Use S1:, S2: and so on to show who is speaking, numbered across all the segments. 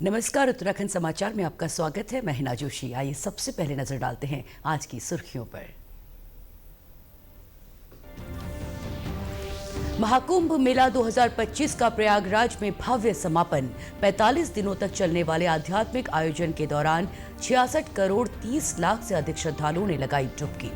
S1: नमस्कार, उत्तराखंड समाचार में आपका स्वागत है। मैं हिना जोशी। आइए सबसे पहले नजर डालते हैं आज की सुर्खियों पर। महाकुंभ मेला 2025 का प्रयागराज में भव्य समापन। 45 दिनों तक चलने वाले आध्यात्मिक आयोजन के दौरान 66 करोड़ 30 लाख से अधिक श्रद्धालुओं ने लगाई डुबकी।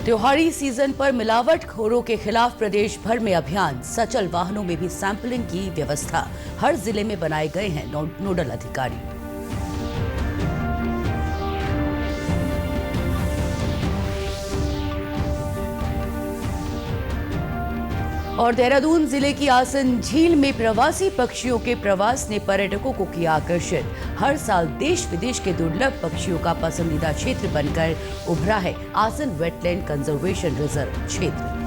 S1: त्योहारी सीजन पर मिलावटखोरों के खिलाफ प्रदेश भर में अभियान। सचल वाहनों में भी सैंपलिंग की व्यवस्था। हर जिले में बनाए गए हैं नोडल अधिकारी। और देहरादून जिले की आसन झील में प्रवासी पक्षियों के प्रवास ने पर्यटकों को किया आकर्षित। हर साल देश विदेश के दुर्लभ पक्षियों का पसंदीदा क्षेत्र बनकर उभरा है आसन वेटलैंड कंजर्वेशन रिजर्व क्षेत्र।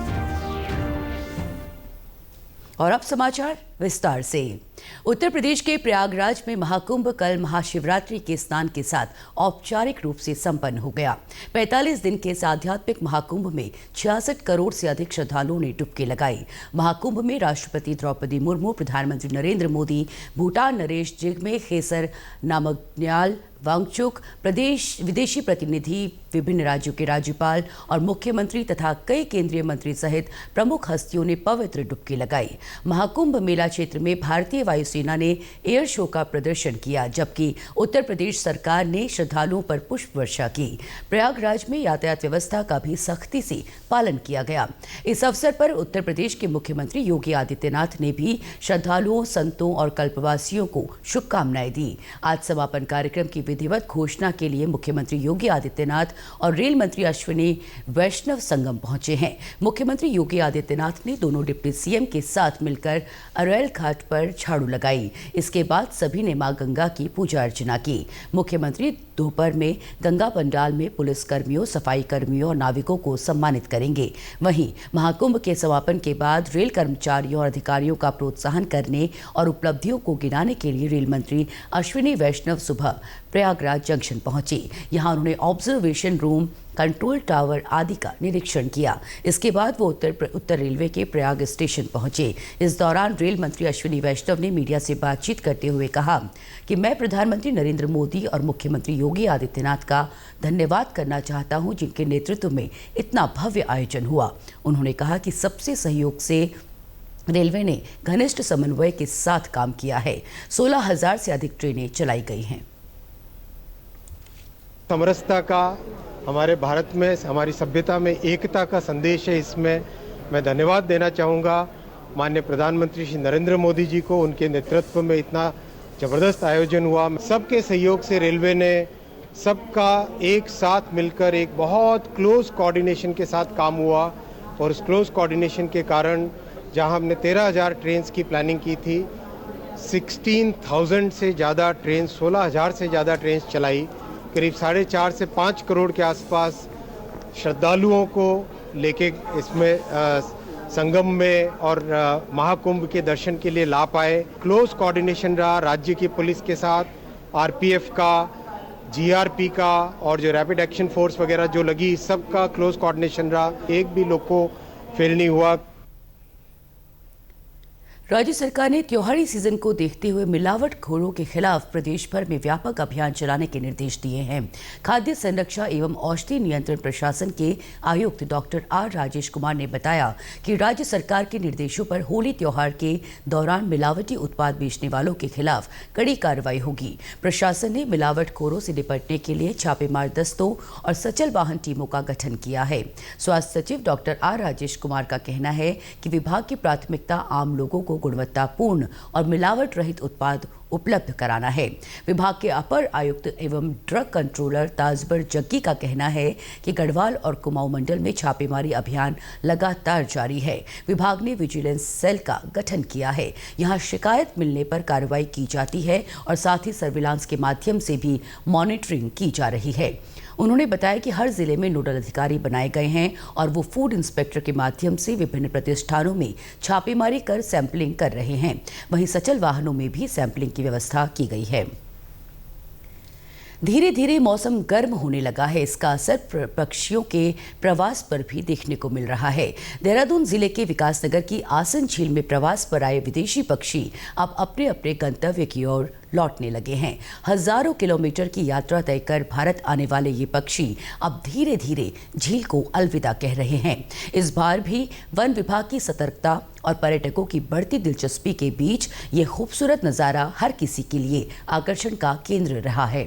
S1: और अब समाचार विस्तार से। उत्तर प्रदेश के प्रयागराज में महाकुंभ कल महाशिवरात्रि के स्नान के साथ औपचारिक रूप से संपन्न हो गया। 45 दिन के इस आध्यात्मिक महाकुंभ में 66 करोड़ से अधिक श्रद्धालुओं ने डुबकी लगाई। महाकुंभ में राष्ट्रपति द्रौपदी मुर्मू, प्रधानमंत्री नरेंद्र मोदी, भूटान नरेश जिग्मे खेसर नामग्याल वांगचुक, प्रदेश विदेशी प्रतिनिधि, विभिन्न राज्यों के राज्यपाल और मुख्यमंत्री तथा कई केंद्रीय मंत्री सहित प्रमुख हस्तियों ने पवित्र डुबकी लगाई। महाकुंभ मेला क्षेत्र में भारतीय वायुसेना ने एयर शो का प्रदर्शन किया, जबकि उत्तर प्रदेश सरकार ने श्रद्धालुओं पर पुष्प वर्षा की। प्रयागराज में यातायात व्यवस्था का भी सख्ती से पालन किया गया। इस अवसर पर उत्तर प्रदेश के मुख्यमंत्री योगी आदित्यनाथ ने भी श्रद्धालुओं, संतों और कल्पवासियों को शुभकामनाएं दी। आज समापन कार्यक्रम की विधिवत घोषणा के लिए मुख्यमंत्री योगी आदित्यनाथ और रेल मंत्री अश्विनी वैष्णव संगम पहुंचे हैं। मुख्यमंत्री योगी आदित्यनाथ ने दोनों डिप्टी सीएम के साथ मिलकर अरैल घाट पर झाड़ू लगाई। इसके बाद सभी ने मां गंगा की पूजा अर्चना की। मुख्यमंत्री दोपहर में गंगा पंडाल में पुलिस कर्मियों, सफाई कर्मियों और नाविकों को सम्मानित करेंगे। वहीं महाकुंभ के समापन के बाद रेल कर्मचारियों और अधिकारियों का प्रोत्साहन करने और उपलब्धियों को गिनाने के लिए रेल मंत्री अश्विनी वैष्णव सुबह प्रयागराज जंक्शन पहुंचे। यहां उन्होंने ऑब्जर्वेशन रूम, कंट्रोल टावर आदि का निरीक्षण किया। इसके बाद वो उत्तर रेलवे के प्रयाग स्टेशन पहुंचे। इस दौरान रेल मंत्री अश्विनी वैष्णव ने मीडिया से बातचीत करते हुए कहा कि मैं प्रधानमंत्री नरेंद्र मोदी और मुख्यमंत्री योगी आदित्यनाथ का धन्यवाद करना चाहता हूं, जिनके नेतृत्व में इतना भव्य आयोजन हुआ। उन्होंने कहा कि सबसे सहयोग से रेलवे ने घनिष्ठ समन्वय के साथ काम किया है। 16,000 से अधिक ट्रेनें चलाई गई हैं।
S2: समरसता का हमारे भारत में, हमारी सभ्यता में एकता का संदेश है। इसमें मैं धन्यवाद देना चाहूँगा माननीय प्रधानमंत्री श्री नरेंद्र मोदी जी को। उनके नेतृत्व में इतना ज़बरदस्त आयोजन हुआ। सबके सहयोग से रेलवे ने सबका एक साथ मिलकर एक बहुत क्लोज कोऑर्डिनेशन के साथ काम हुआ और उस क्लोज कोऑर्डिनेशन के कारण जहां हमने 13,000 ट्रेन की प्लानिंग की थी, 16,000 से ज़्यादा ट्रेन, 16,000 से ज़्यादा ट्रेन चलाई। करीब 4.5 से 5 करोड़ के आसपास श्रद्धालुओं को लेके इसमें संगम में और महाकुंभ के दर्शन के लिए ला पाए। क्लोज कोऑर्डिनेशन रहा राज्य की पुलिस के साथ, आरपीएफ का, जीआरपी का और जो रैपिड एक्शन फोर्स वगैरह जो लगी, सबका क्लोज कोऑर्डिनेशन रहा। एक भी लोग को फेल नहीं हुआ।
S1: राज्य सरकार ने त्योहारी सीजन को देखते हुए मिलावटखोरों के खिलाफ प्रदेश भर में व्यापक अभियान चलाने के निर्देश दिए हैं। खाद्य संरक्षा एवं औषधि नियंत्रण प्रशासन के आयुक्त डॉक्टर आर राजेश कुमार ने बताया कि राज्य सरकार के निर्देशों पर होली त्योहार के दौरान मिलावटी उत्पाद बेचने वालों के खिलाफ कड़ी कार्रवाई होगी। प्रशासन ने मिलावटखोरों से निपटने के लिए छापेमार दस्तों और सचल वाहन टीमों का गठन किया है। स्वास्थ्य सचिव डॉक्टर आर राजेश कुमार का कहना है कि विभाग की प्राथमिकता आम लोगों को गुणवत्तापूर्ण और मिलावट रहित उत्पाद उपलब्ध कराना है। विभाग के अपर आयुक्त एवं ड्रग कंट्रोलर ताजबर जग्गी का कहना है कि गढ़वाल और कुमाऊं मंडल में छापेमारी अभियान लगातार जारी है। विभाग ने विजिलेंस सेल का गठन किया है। यहां शिकायत मिलने पर कार्रवाई की जाती है और साथ ही सर्विलांस के माध्यम से भी मॉनिटरिंग की जा रही है। उन्होंने बताया कि हर जिले में नोडल अधिकारी बनाए गए हैं और वो फूड इंस्पेक्टर के माध्यम से विभिन्न प्रतिष्ठानों में छापेमारी कर सैंपलिंग कर रहे हैं। वहीं सचल वाहनों में भी सैंपलिंग की व्यवस्था की गई है। धीरे धीरे मौसम गर्म होने लगा है। इसका असर पक्षियों के प्रवास पर भी देखने को मिल रहा है। देहरादून जिले के विकासनगर की आसन झील में प्रवास पर आए विदेशी पक्षी अब अपने अपने गंतव्य की ओर लौटने लगे हैं। हजारों किलोमीटर की यात्रा तय कर भारत आने वाले ये पक्षी अब धीरे धीरे झील को अलविदा कह रहे हैं। इस बार भी वन विभाग की सतर्कता और पर्यटकों की बढ़ती दिलचस्पी के बीच ये खूबसूरत नज़ारा हर किसी के लिए आकर्षण का केंद्र रहा है।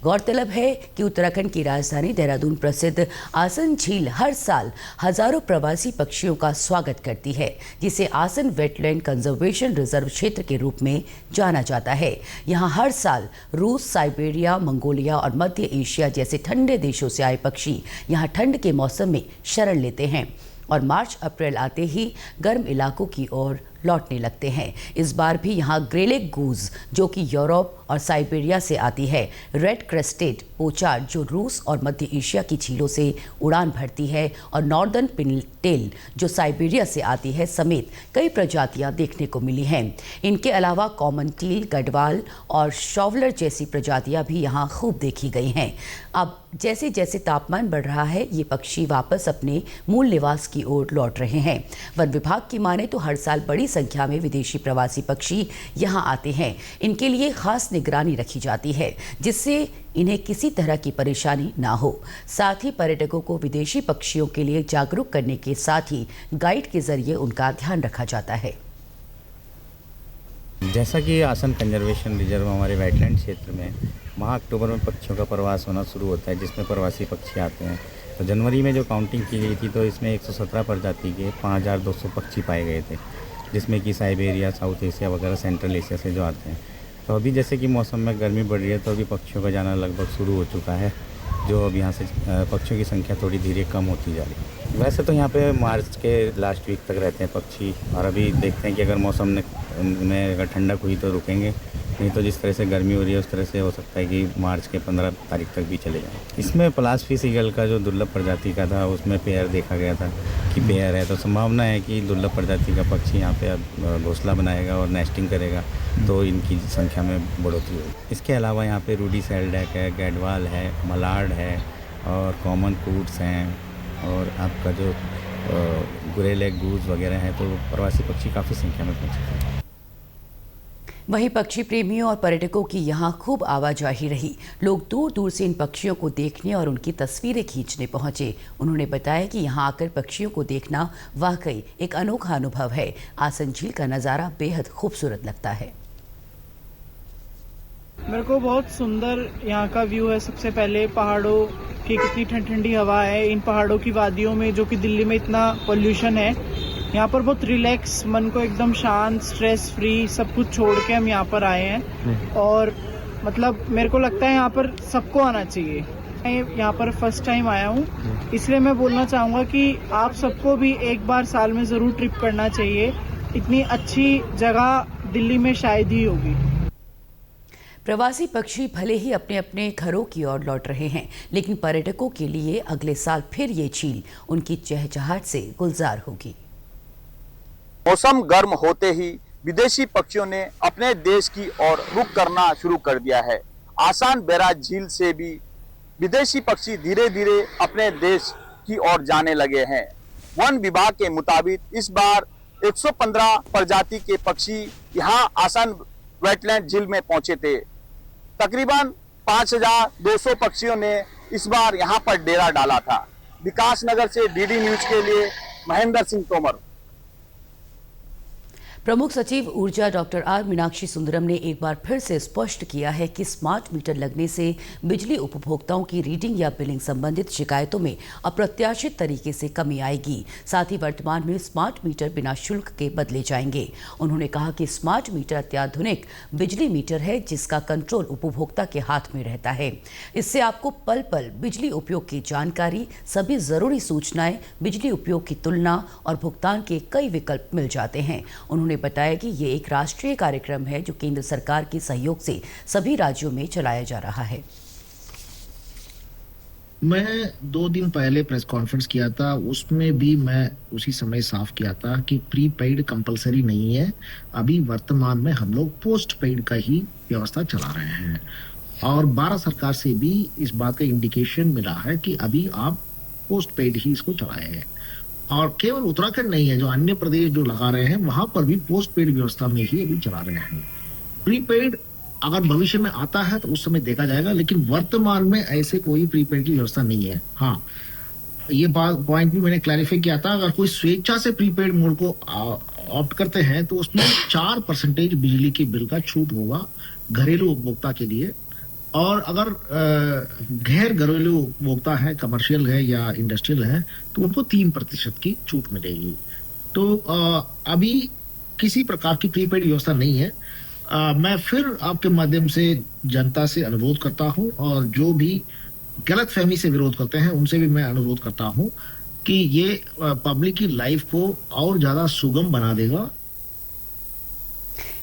S1: गौरतलब है कि उत्तराखंड की राजधानी देहरादून प्रसिद्ध आसन झील हर साल हजारों प्रवासी पक्षियों का स्वागत करती है, जिसे आसन वेटलैंड कंजर्वेशन रिजर्व क्षेत्र के रूप में जाना जाता है। यहाँ हर साल रूस, साइबेरिया, मंगोलिया और मध्य एशिया जैसे ठंडे देशों से आए पक्षी यहाँ ठंड के मौसम में शरण लेते हैं और मार्च अप्रैल आते ही गर्म इलाकों की ओर लौटने लगते हैं। इस बार भी यहाँ ग्रेलेक गूज, जो कि यूरोप और साइबेरिया से आती है, रेड क्रेस्टेड पोचार्ड, जो रूस और मध्य एशिया की झीलों से उड़ान भरती है, और नॉर्दर्न पिनटेल, जो साइबेरिया से आती है, समेत कई प्रजातियां देखने को मिली हैं। इनके अलावा कॉमन टील, गढ़वाल और शॉवलर जैसी प्रजातियां भी यहाँ खूब देखी गई हैं। अब जैसे जैसे तापमान बढ़ रहा है, ये पक्षी वापस अपने मूल निवास की ओर लौट रहे हैं। वन विभाग की माने तो हर साल बड़ी संख्या में विदेशी प्रवासी पक्षी यहाँ आते हैं। इनके लिए खास निगरानी रखी जाती है, जिससे इन्हें किसी तरह की परेशानी ना हो। साथ ही पर्यटकों को विदेशी पक्षियों के लिए जागरूक करने के साथ ही गाइड के जरिए उनका ध्यान रखा जाता है।
S3: जैसा कि आसन कंजर्वेशन रिजर्व हमारे वेटलैंड क्षेत्र में माह अक्टूबर में पक्षियों का प्रवास होना शुरू होता है, जिसमें प्रवासी पक्षी आते हैं। तो जनवरी में जो काउंटिंग की गई थी तो इसमें 117 प्रजाति के 5200 पक्षी पाए गए थे, जिसमें कि साइबेरिया, साउथ एशिया वगैरह सेंट्रल एशिया से जो आते हैं। तो अभी जैसे कि मौसम में गर्मी बढ़ रही है, तो अभी पक्षियों का जाना लगभग शुरू हो चुका है, जो अब यहाँ से पक्षियों की संख्या थोड़ी धीरे कम होती जा रही है। वैसे तो यहाँ पे मार्च के लास्ट वीक तक रहते हैं पक्षी, और अभी देखते हैं कि अगर मौसम में अगर ठंडक हुई तो रुकेंगे, नहीं तो जिस तरह से गर्मी हो रही है उस तरह से हो सकता है कि मार्च के 15 तारीख तक भी चले जाएँ। इसमें पलासफिश ईगल का जो दुर्लभ प्रजाति का था, उसमें पेयर देखा गया था कि पेयर है, तो संभावना है कि दुर्लभ प्रजाति का पक्षी यहाँ पे अब घोंसला बनाएगा और नेस्टिंग करेगा, तो इनकी संख्या में बढ़ोतरी होगी। इसके अलावा यहाँ पे रूडी सेल्डैक है, गैडवाल है, मलार्ड है और कॉमन कूट्स हैं, और आपका जो ग्रेलेक गूज वगैरह है, तो प्रवासी पक्षी काफ़ी संख्या में पहुँचे थे।
S1: वहीं पक्षी प्रेमियों और पर्यटकों की यहाँ खूब आवाजाही रही। लोग दूर दूर से इन पक्षियों को देखने और उनकी तस्वीरें खींचने पहुंचे। उन्होंने बताया कि यहाँ आकर पक्षियों को देखना वाकई एक अनोखा अनुभव है। आसन झील का नज़ारा बेहद खूबसूरत लगता है।
S4: मेरे को बहुत सुंदर यहाँ का व्यू है। सबसे पहले पहाड़ों की कितनी ठंडी हवा है, इन पहाड़ों की वादियों में, जो कि दिल्ली में इतना पोल्यूशन है, यहाँ पर बहुत रिलैक्स, मन को एकदम शांत, स्ट्रेस फ्री, सब कुछ छोड़ के हम यहाँ पर आए हैं। और मतलब मेरे को लगता है यहाँ पर सबको आना चाहिए। मैं यहाँ पर फर्स्ट टाइम आया हूँ, इसलिए मैं बोलना चाहूँगा कि आप सबको भी एक बार साल में ज़रूर ट्रिप करना चाहिए। इतनी अच्छी जगह दिल्ली में शायद ही होगी।
S1: प्रवासी पक्षी भले ही अपने अपने घरों की ओर लौट रहे हैं, लेकिन पर्यटकों के लिए अगले साल फिर ये झील उनकी चहचहाट से गुलजार होगी।
S5: मौसम गर्म होते ही विदेशी पक्षियों ने अपने देश की ओर रुख करना शुरू कर दिया है। आसान बैराज झील से भी विदेशी पक्षी धीरे धीरे अपने देश की ओर जाने लगे हैं। वन विभाग के मुताबिक इस बार 115 प्रजाति के पक्षी यहाँ आसान वेटलैंड झील में पहुंचे थे। तकरीबन 5200 पक्षियों ने इस बार यहाँ पर डेरा डाला था। विकासनगर से डीडी न्यूज के लिए महेंद्र सिंह तोमर।
S1: प्रमुख सचिव ऊर्जा डॉक्टर आर मीनाक्षी सुंदरम ने एक बार फिर से स्पष्ट किया है कि स्मार्ट मीटर लगने से बिजली उपभोक्ताओं की रीडिंग या बिलिंग संबंधित शिकायतों में अप्रत्याशित तरीके से कमी आएगी। साथ ही वर्तमान में स्मार्ट मीटर बिना शुल्क के बदले जाएंगे। उन्होंने कहा कि स्मार्ट मीटर अत्याधुनिक बिजली मीटर है, जिसका कंट्रोल उपभोक्ता के हाथ में रहता है। इससे आपको पल पल बिजली उपयोग की जानकारी, सभी जरूरी सूचनाएं, बिजली उपयोग की तुलना और भुगतान के कई विकल्प मिल जाते हैं। उन्होंने बताया कि ये एक राष्ट्रीय कार्यक्रम है जो केंद्र सरकार के सहयोग से सभी राज्यों में चलाया जा रहा है।
S6: मैं 2 दिन पहले प्रेस कॉन्फ्रेंस किया था, उसमें भी मैं उसी समय साफ किया था कि प्रीपेड कंपलसरी नहीं है। अभी वर्तमान में हम लोग पोस्ट पेड का ही व्यवस्था चला रहे हैं। और भारत सरकार से भी इस बात का इंडिकेशन मिला है कि अभी आप पोस्ट पेड ही इसको चलाए हैं। और केवल उत्तराखंड नहीं है, जो अन्य प्रदेश जो लगा रहे हैं वहां पर भी पोस्ट पेड व्यवस्था में ही अभी चला रहे हैं। प्रीपेड अगर भविष्य में आता है तो उस समय देखा जाएगा, लेकिन वर्तमान में ऐसे कोई प्रीपेड की व्यवस्था नहीं है। हाँ, ये बात पॉइंट भी मैंने क्लैरिफाई किया था, अगर कोई स्वेच्छा से प्रीपेड मोड को ऑप्ट करते हैं तो उसमें 4% बिजली के बिल का छूट होगा घरेलू उपभोक्ता के लिए। और अगर गैर घरेलू उपभोक्ता है, कमर्शियल है या इंडस्ट्रियल है, तो उनको 3% की छूट मिलेगी। तो अभी किसी प्रकार की प्रीपेड व्यवस्था नहीं है। मैं फिर आपके माध्यम से जनता से अनुरोध करता हूं, और जो भी गलतफहमी से विरोध करते हैं उनसे भी मैं अनुरोध करता हूं कि ये पब्लिक की लाइफ को और ज्यादा सुगम बना देगा।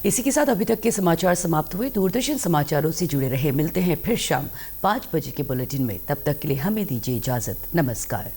S1: इसी के साथ अभी तक के समाचार समाप्त हुए। दूरदर्शन समाचारों से जुड़े रहे। मिलते हैं फिर शाम 5 बजे के बुलेटिन में। तब तक के लिए हमें दीजिए इजाजत। नमस्कार।